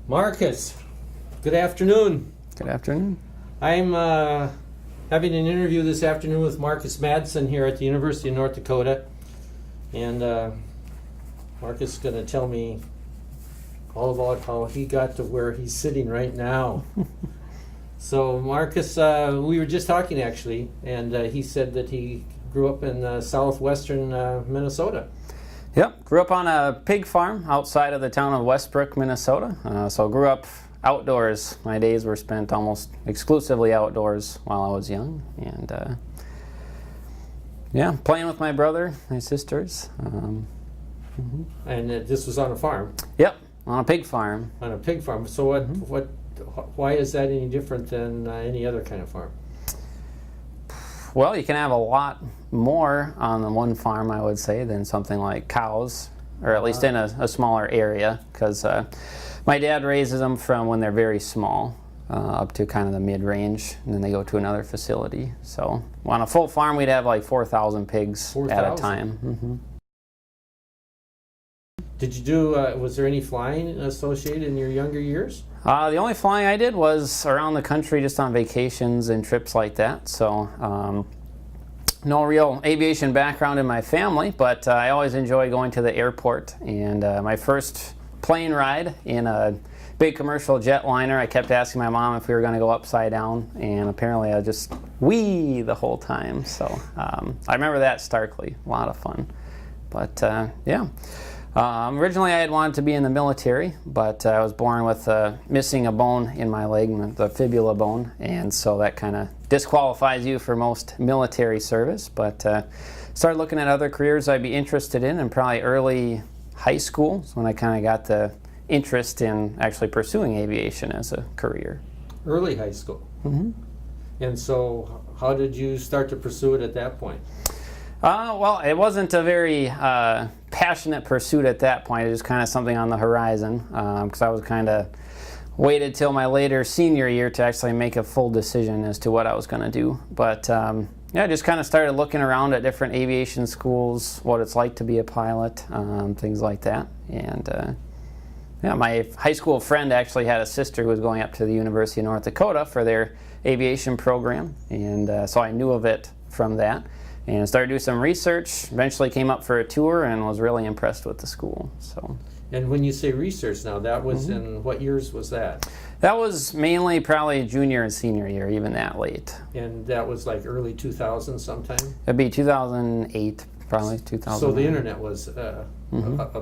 Marcus, good afternoon. Good afternoon. I'm having an interview this afternoon with Marcus Madsen here at the University of North Dakota. And Marcus is going to tell me all about how he got to where he's sitting right now. So Marcus, we were just talking actually, and he said that he grew up in southwestern Minnesota. Yep, grew up on a pig farm outside of the town of Westbrook, Minnesota. So grew up outdoors. My days were spent almost exclusively outdoors while I was young, and yeah, playing with my brother, my sisters. And this was on a farm. Yep, on a pig farm. On a pig farm. So why is that any different than any other kind of farm? Well, you can have a lot more on the one farm, I would say, than something like cows, or at least in a smaller area, because my dad raises them from when they're very small up to kind of the mid-range, and then they go to another facility. So on a full farm, we'd have like 4,000 pigs 4,000? at a time. Did you do, was there any flying associated in your younger years? The only flying I did was around the country just on vacations and trips like that. So no real aviation background in my family, but I always enjoy going to the airport. And my first plane ride in a big commercial jetliner, I kept asking my mom if we were going to go upside down, and apparently I just wee the whole time. So I remember that starkly. A lot of fun. But yeah. Originally I had wanted to be in the military, but I was born with missing a bone in my leg, the fibula bone, and so that kind of disqualifies you for most military service. But started looking at other careers I'd be interested in, and probably early high school is when I kind of got the interest in actually pursuing aviation as a career. Early high school. Mm-hmm. And so how did you start to pursue it at that point? Well, it wasn't a very passionate pursuit at that point. It was kind of something on the horizon, because I was kind of waited till my later senior year to actually make a full decision as to what I was going to do. But yeah, I just kind of started looking around at different aviation schools, what it's like to be a pilot, things like that. And yeah, my high school friend actually had a sister who was going up to the University of North Dakota for their aviation program, and so I knew of it from that. And started doing some research, eventually came up for a tour, and was really impressed with the school. So. And when you say research now, that was in what years was that? That was mainly probably junior and senior year, even that late. And that was like early 2000 sometime? It'd be 2008, probably 2009. So the internet was a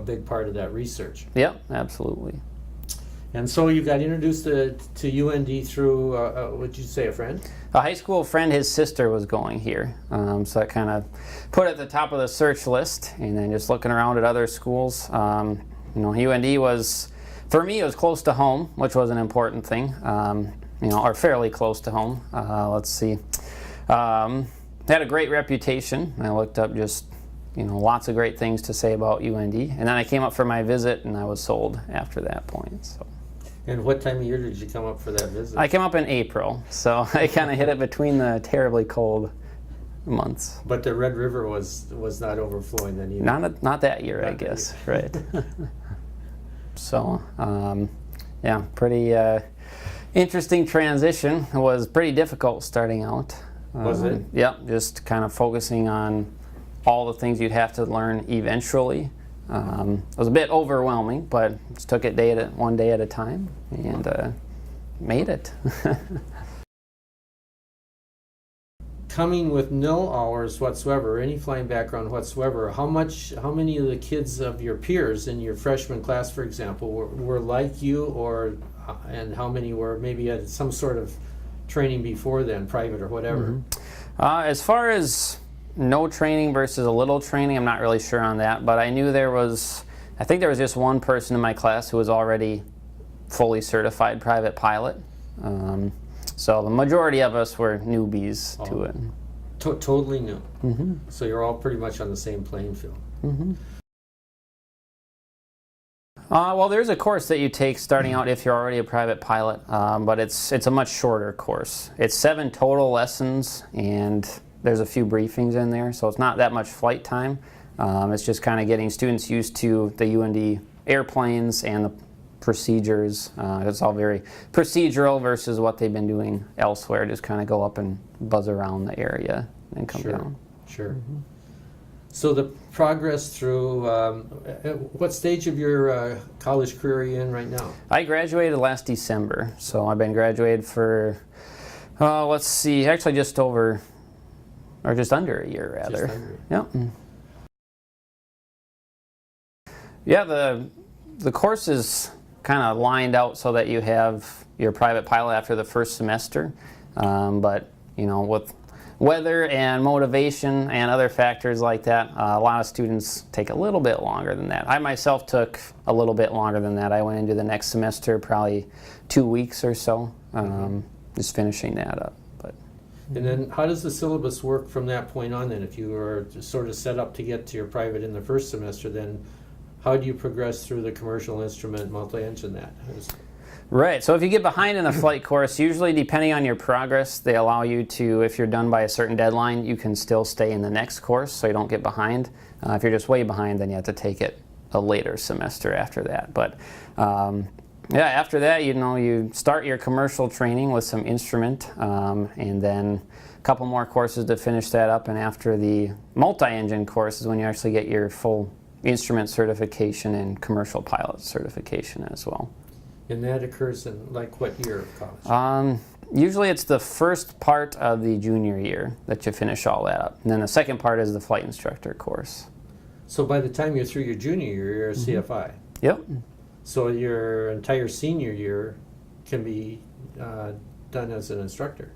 big part of that research. Yep, absolutely. And so you got introduced to UND through, what did you say, a friend? A high school friend, his sister was going here. So I kind of put it at the top of the search list, and then just looking around at other schools. You know, UND was, for me, it was close to home, which was an important thing, you know, or fairly close to home. Let's see. Had a great reputation. I looked up just, you know, lots of great things to say about UND. And then I came up for my visit, and I was sold after that point. So. And what time of year did you come up for that visit? I came up in April, so I kind of hit it between the terribly cold months. But the Red River was not overflowing then either. Not that year, I guess. Right. So, yeah, pretty interesting transition. It was pretty difficult starting out. Was it? Yep, just kind of focusing on all the things you'd have to learn eventually. It was a bit overwhelming, but just took it one day at a time, and made it. Coming with no hours whatsoever, any flying background whatsoever, how many of the kids of your peers in your freshman class, for example, were like you, and how many were maybe at some sort of training before then, private or whatever? As far as no training versus a little training, I'm not really sure on that, but I knew I think there was just one person in my class who was already fully certified private pilot. So the majority of us were newbies to it. Totally new. So you're all pretty much on the same playing field. Well, there's a course that you take starting out if you're already a private pilot, but it's a much shorter course. It's 7 total lessons, and there's a few briefings in there, so it's not that much flight time. It's just kind of getting students used to the UND airplanes and the procedures. It's all very procedural versus what they've been doing elsewhere. Just kind of go up and buzz around the area and come down. Sure. So the progress through, what stage of your college career are you in right now? I graduated last December, so I've been graduated for, let's see, actually just over, or just under a year rather. Yep. Yeah, the course is kind of lined out so that you have your private pilot after the first semester, but you know, with weather and motivation and other factors like that, a lot of students take a little bit longer than that. I myself took a little bit longer than that. I went into the next semester probably 2 weeks or so, just finishing that up. But and then how does the syllabus work from that point on then? If you were sort of set up to get to your private in the first semester, then how do you progress through the commercial instrument, multi-engine that? Right, so if you get behind in the flight course, usually depending on your progress, they allow you to, if you're done by a certain deadline, you can still stay in the next course so you don't get behind. If you're just way behind, then you have to take it a later semester after that. But yeah, after that, you know, you start your commercial training with some instrument, and then a couple more courses to finish that up, and after the multi-engine course is when you actually get your full instrument certification and commercial pilot certification as well. And that occurs in like what year of college? Usually it's the first part of the junior year that you finish all that up. And then the second part is the flight instructor course. So by the time you're through your junior year, you're a CFI? Yep. So your entire senior year can be done as an instructor?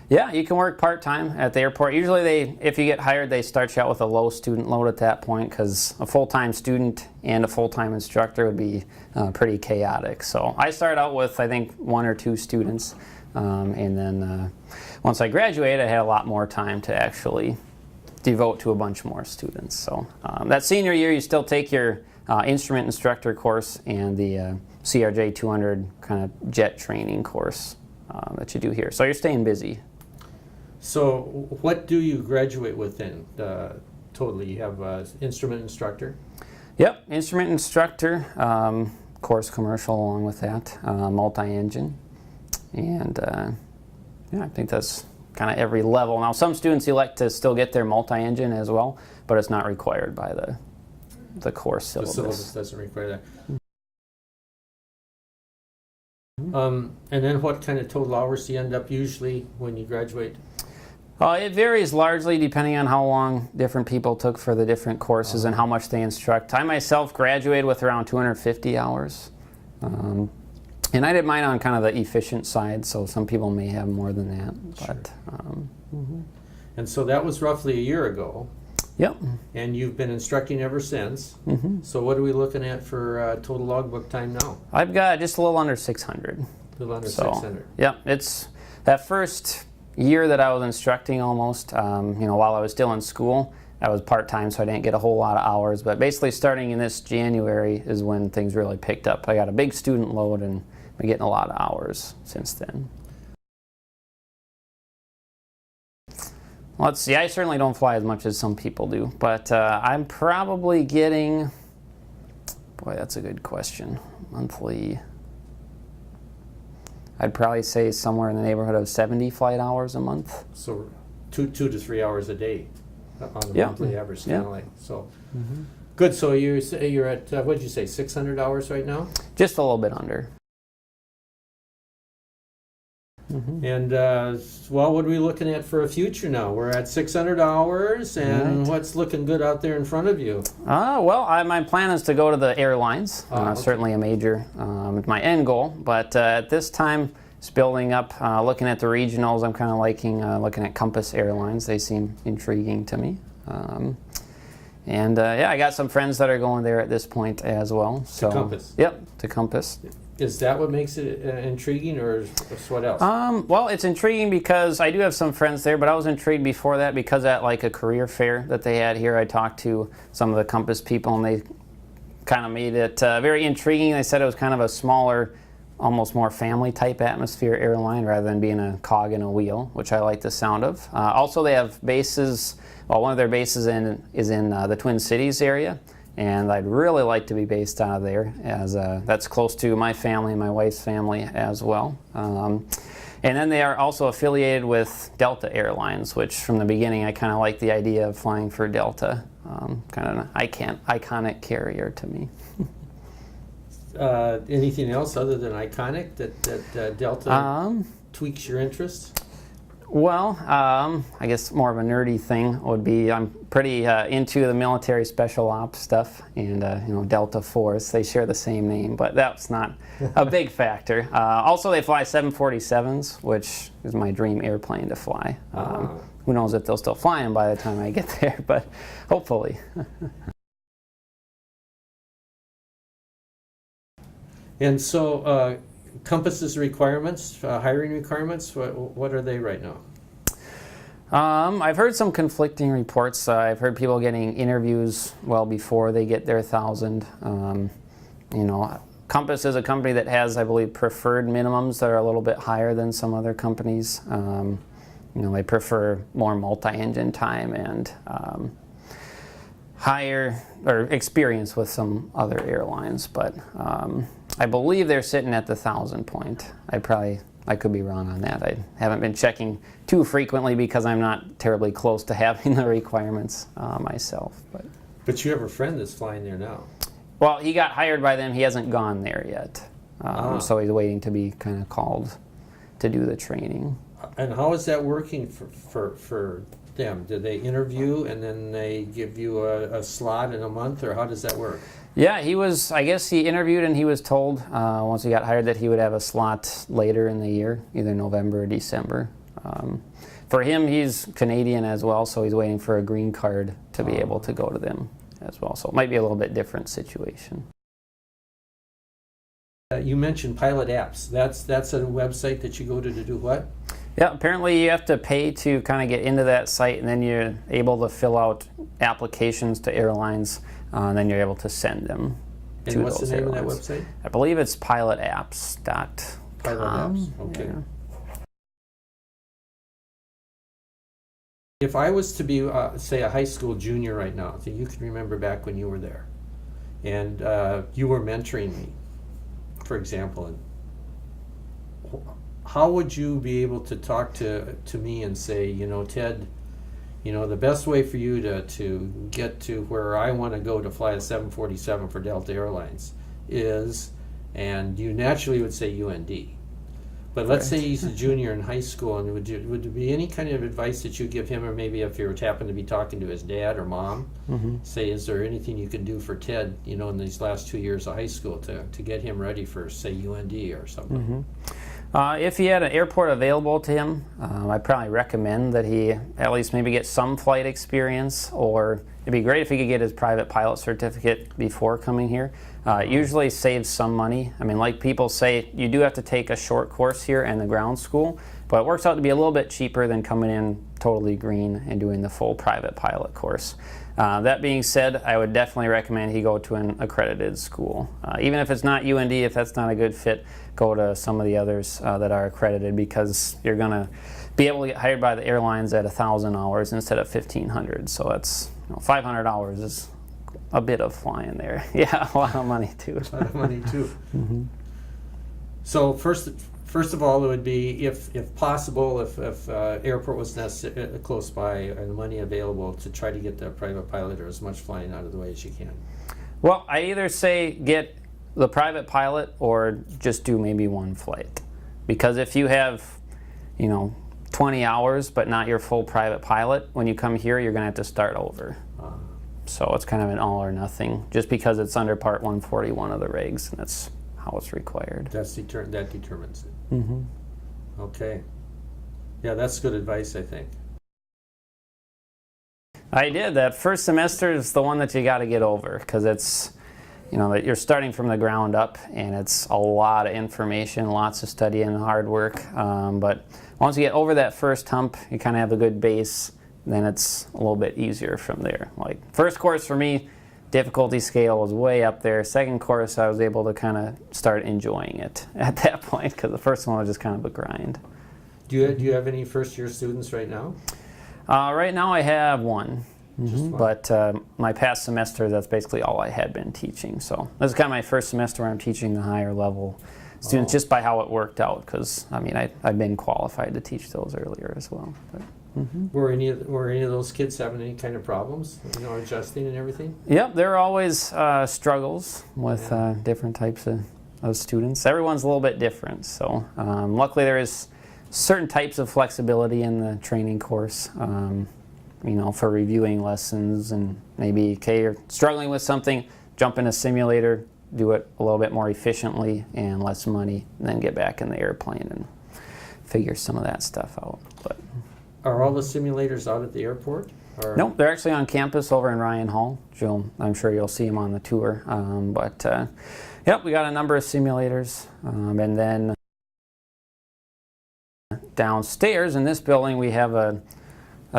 Yeah, you can work part-time at the airport. Usually if you get hired, they start you out with a low student load at that point because a full-time student and a full-time instructor would be pretty chaotic. So I started out with, I think, 1 or 2 students. And then once I graduated, I had a lot more time to actually devote to a bunch more students. So that senior year, you still take your instrument instructor course and the CRJ 200 kind of jet training course that you do here. So you're staying busy. So what do you graduate with then, totally? You have instrument instructor? Yep, instrument instructor, course commercial along with that, multi-engine, and yeah, I think that's kind of every level. Now some students elect to still get their multi-engine as well, but it's not required by the course syllabus. The syllabus doesn't require that. And then what kind of total hours do you end up usually when you graduate? It varies largely depending on how long different people took for the different courses and how much they instruct. I myself graduated with around 250 hours. And I did mine on kind of the efficient side, so some people may have more than that. Sure. But, And so that was roughly a year ago. Yep. And you've been instructing ever since. So what are we looking at for total logbook time now? I've got just a little under 600. A little under So, 600. Yep, it's that first year that I was instructing almost, you know, while I was still in school. I was part-time, so I didn't get a whole lot of hours, but basically starting in this January is when things really picked up. I got a big student load and I'm getting a lot of hours since then. Let's see, I certainly don't fly as much as some people do, but I'm probably getting, boy, that's a good question, monthly. I'd probably say somewhere in the neighborhood of 70 flight hours a month. So 2 to 3 hours a day on a Yeah. monthly average. Yeah. Like, so good. So you're at what did you say, 600 hours right now? Just a little bit under. And well, what are we looking at for a future now? We're at 600 hours, and Right. what's looking good out there in front of you? Well, my plan is to go to the airlines. Okay. Certainly a major, my end goal. But at this time, it's building up. Looking at the regionals, I'm kind of liking looking at Compass Airlines. They seem intriguing to me. And yeah, I got some friends that are going there at this point as well. So, Compass? Yep, to Compass. Is that what makes it intriguing, or what else? Well, it's intriguing because I do have some friends there, but I was intrigued before that because at like a career fair that they had here, I talked to some of the Compass people, and they kind of made it very intriguing. They said it was kind of a smaller, almost more family type atmosphere airline rather than being a cog in a wheel, which I like the sound of. Also, they have bases. Well, one of their bases is in the Twin Cities area, and I'd really like to be based out of there, as that's close to my family and my wife's family as well. And then they are also affiliated with Delta Airlines, which from the beginning I kind of like the idea of flying for Delta. Kind of an iconic carrier to me. Anything else other than iconic that Delta tweaks your interest? Well, I guess more of a nerdy thing would be I'm pretty into the military special ops stuff, and Delta Force. They share the same name, but that's not a big factor. Also, they fly 747s, which is my dream airplane to fly. Who knows if they'll still fly them by the time I get there, but hopefully. And so, Compass's requirements, hiring requirements, what are they right now? I've heard some conflicting reports. I've heard people getting interviews well before they get their 1,000. Compass is a company that has, I believe, preferred minimums that are a little bit higher than some other companies. They prefer more multi-engine time and higher or experience with some other airlines, but I believe they're sitting at the 1,000 point. I could be wrong on that. I haven't been checking too frequently because I'm not terribly close to having the requirements myself. But you have a friend that's flying there now. Well, he got hired by them. He hasn't gone there yet, so he's waiting to be kind of called to do the training. And how is that working for them? Do they interview and then they give you a slot in a month, or how does that work? Yeah, I guess he interviewed and he was told once he got hired that he would have a slot later in the year, either November or December. For him, he's Canadian as well, so he's waiting for a green card to be able to go to them as well. So it might be a little bit different situation. You mentioned Pilot Apps. That's a website that you go to do what? Yeah, apparently you have to pay to kind of get into that site, and then you're able to fill out applications to airlines, and then you're able to send them to those airlines. And what's the name of that website? I believe it's pilotapps.com. Pilot Apps, okay. Yeah. If I was to be, say, a high school junior right now, so you can remember back when you were there, and you were mentoring me, for example, and how would you be able to talk to me and say, Ted, the best way for you to get to where I want to go to fly a 747 for Delta Airlines is, and you naturally would say UND. But let's say he's a junior in high school, and would there be any kind of advice that you give him, or maybe if you happened to be talking to his dad or mom, say, is there anything you can do for Ted, in these last 2 years of high school to get him ready for, say, UND or something? If he had an airport available to him, I'd probably recommend that he at least maybe get some flight experience, or it'd be great if he could get his private pilot certificate before coming here. It usually saves some money. I mean, like people say, you do have to take a short course here and the ground school, but it works out to be a little bit cheaper than coming in totally green and doing the full private pilot course. That being said, I would definitely recommend he go to an accredited school. Even if it's not UND, if that's not a good fit, go to some of the others that are accredited, because you're going to be able to get hired by the airlines at 1,000 hours instead of 1,500. So that's 500 hours is a bit of flying there. Yeah, a lot of money too. A lot of money too. So first of all, it would be, if possible, if airport was close by and money available, to try to get the private pilot or as much flying out of the way as you can. Well, I either say get the private pilot or just do maybe one flight, because if you have 20 hours but not your full private pilot, when you come here you're going to have to start over. So it's kind of an all or nothing, just because it's under Part 141 of the regs, and that's how it's required. That determines it. Okay. Yeah, that's good advice, I think. I did. That first semester is the one that you got to get over, because it's, that you're starting from the ground up, and it's a lot of information, lots of studying and hard work. But once you get over that first hump, you kind of have a good base, then it's a little bit easier from there. Like first course for me, difficulty scale was way up there. Second course, I was able to kind of start enjoying it at that point, because the first one was just kind of a grind. Do you have any first year students right now? Right now I have one. Just one. But my past semester, that's basically all I had been teaching. So this is kind of my first semester where I'm teaching the higher level students, just by how it worked out. Because I mean, I've been qualified to teach those earlier as well. But, Were any of those kids having any kind of problems, adjusting and everything? Yep, there are always struggles with different types of students. Everyone's a little bit different. So luckily there is certain types of flexibility in the training course. For reviewing lessons, and maybe, you're struggling with something, jump in a simulator, do it a little bit more efficiently and less money, and then get back in the airplane and figure some of that stuff out. But are all the simulators out at the airport? Or? Nope, they're actually on campus over in Ryan Hall. I'm sure you'll see them on the tour. We got a number of simulators, and then downstairs in this building we have a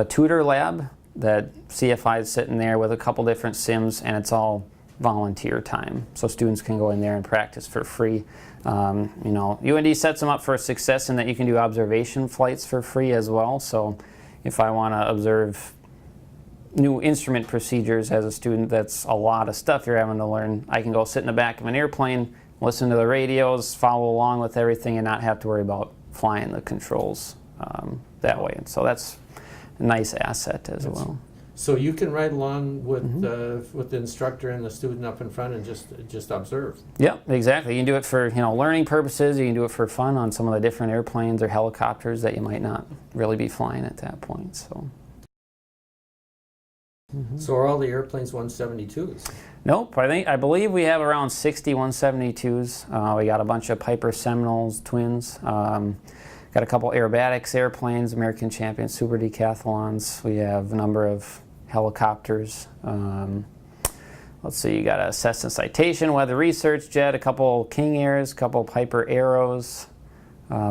tutor lab that CFI is sitting there with a couple different sims, and it's all volunteer time. So students can go in there and practice for free. UND sets them up for success in that you can do observation flights for free as well. So if I want to observe new instrument procedures as a student, that's a lot of stuff you're having to learn. I can go sit in the back of an airplane, listen to the radios, follow along with everything, and not have to worry about flying the controls that way. And so that's a nice asset as well. So you can ride along with the instructor and the student up in front and just observe. Yep, exactly. You can do it for learning purposes. You can do it for fun on some of the different airplanes or helicopters that you might not really be flying at that point. So. So are all the airplanes 172s? Nope. I believe we have around 60 172s. We got a bunch of Piper Seminoles twins. Got a couple aerobatics airplanes, American Champion Super Decathlons. We have a number of helicopters. Let's see, you got a Cessna Citation Weather Research Jet, a couple King Airs, a couple Piper Arrows.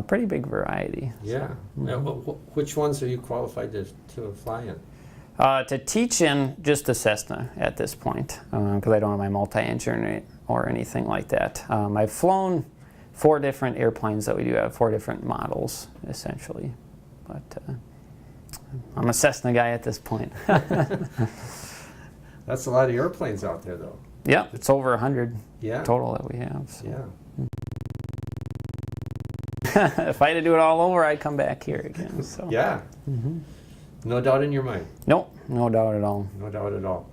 Pretty big variety. Yeah. Which ones are you qualified to fly in? To teach in just the Cessna at this point, because I don't have my multi-engine or anything like that. I've flown 4 different airplanes that we do have, 4 different models, essentially. But I'm a Cessna guy at this point. That's a lot of airplanes out there, though. Yeah, it's over 100 total that we have. So. Yeah. If I had to do it all over, I'd come back here again. So. Yeah. No doubt in your mind. Nope, no doubt at all. No doubt at all.